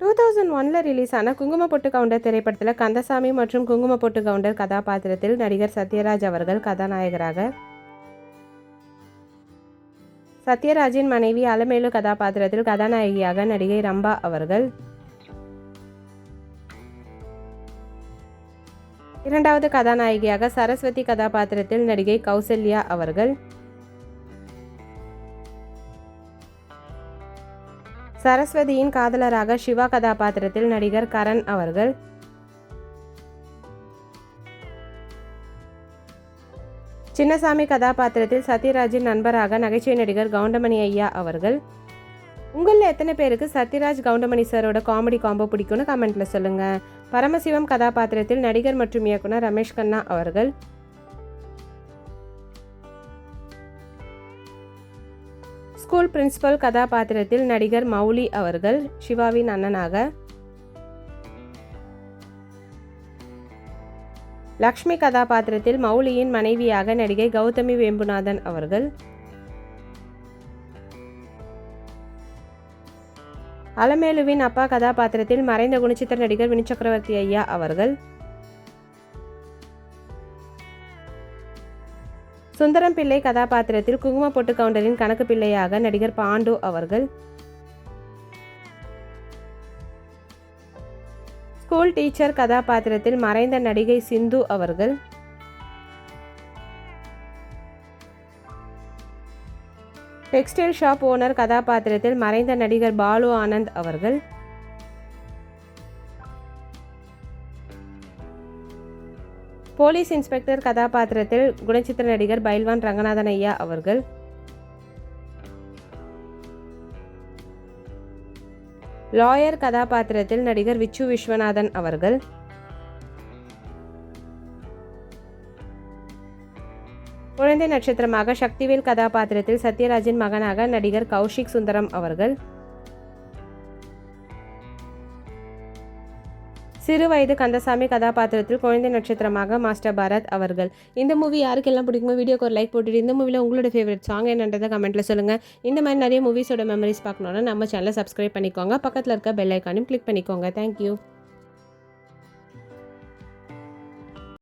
2001 release ஆன குங்கும பொட்டு கவுண்டர் திரைப்படத்தில் கந்தசாமி மற்றும் குங்கும பொட்டு கவுண்டர் கதாபாத்திரத்தில் நடிகர் சத்யராஜ் அவர்கள் கதாநாயகராக, சத்யராஜின் மனைவி அலமேலு கதாபாத்திரத்தில் கதாநாயகியாக நடிகை ரம்பா அவர்கள், இரண்டாவது கதாநாயகியாக சரஸ்வதி கதாபாத்திரத்தில் நடிகை கௌசல்யா அவர்கள், சரஸ்வதியின் காதலராக சிவா கதாபாத்திரத்தில் நடிகர் கரண் அவர்கள், சின்னசாமி கதாபாத்திரத்தில் சத்யராஜின் நண்பராக நகைச்சுவை நடிகர் கவுண்டமணி ஐயா அவர்கள். உங்களில் எத்தனை பேருக்கு சத்யராஜ் கவுண்டமணி சாரோட காமெடி காம்போ பிடிக்கும்னு கமெண்ட்ல சொல்லுங்க. பரமசிவம் கதாபாத்திரத்தில் நடிகர் மற்றும் இயக்குனர் ரமேஷ் கண்ணா அவர்கள், ஸ்கூல் பிரின்சிபல் கதாபாத்திரத்தில் நடிகர் மௌலி அவர்கள் சிவாவின் அண்ணனாக, லக்ஷ்மி கதாபாத்திரத்தில் மௌலியின் மனைவியாக நடிகை கௌதமி வேம்புநாதன் அவர்கள், அலமேலுவின் அப்பா கதாபாத்திரத்தில் மறைந்த குணச்சித்திர நடிகர் வினு சக்கரவர்த்தி ஐயா அவர்கள், சுந்தரம் பிள்ளை கதாபாத்திரத்தில் குங்கும பொட்டு கவுண்டரின் கணக்கு பிள்ளையாக நடிகர் பாண்டு அவர்கள், ஸ்கூல் டீச்சர் கதாபாத்திரத்தில் மறைந்த நடிகை சிந்து அவர்கள், டெக்ஸ்டைல் ஷாப் ஓனர் கதாபாத்திரத்தில் மறைந்த நடிகர் பாலு ஆனந்த் அவர்கள், போலீஸ் இன்ஸ்பெக்டர் கதாபாத்திரத்தில் குணச்சித்திர நடிகர் பைல்வான் ரங்கநாதன் ஐயா அவர்கள், லாயர் கதாபாத்திரத்தில் நடிகர் விச்சு விஸ்வநாதன் அவர்கள், குழந்தை நட்சத்திரமாக சக்திவேல் கதாபாத்திரத்தில் சத்யராஜின் மகனாக நடிகர் கௌஷிக் சுந்தரம் அவர்கள், சிறு வயது கந்தசாமி கதாபாத்திரத்தில் குழந்தை நட்சத்திரமாக மாஸ்டர் பரத் அவர்கள். இந்த மூவி யாருக்கெல்லாம் பிடிக்குமோ வீடியோக்கு ஒரு லைக் போட்டுட்டு இந்த மூவியில் உங்களோட ஃபேவரட் சாங் என்னன்றதை கமெண்ட்டில் சொல்லுங்கள். இந்த மாதிரி நிறைய மூவிஸோட மெமரிஸ் பார்க்கணுன்னா நம்ம சேனலை சப்ஸ்கிரைப் பண்ணிக்கோங்க. பக்கத்தில் இருக்க பெல் ஐக்கானையும் கிளிக் பண்ணிக்கோங்க. தேங்க்யூ.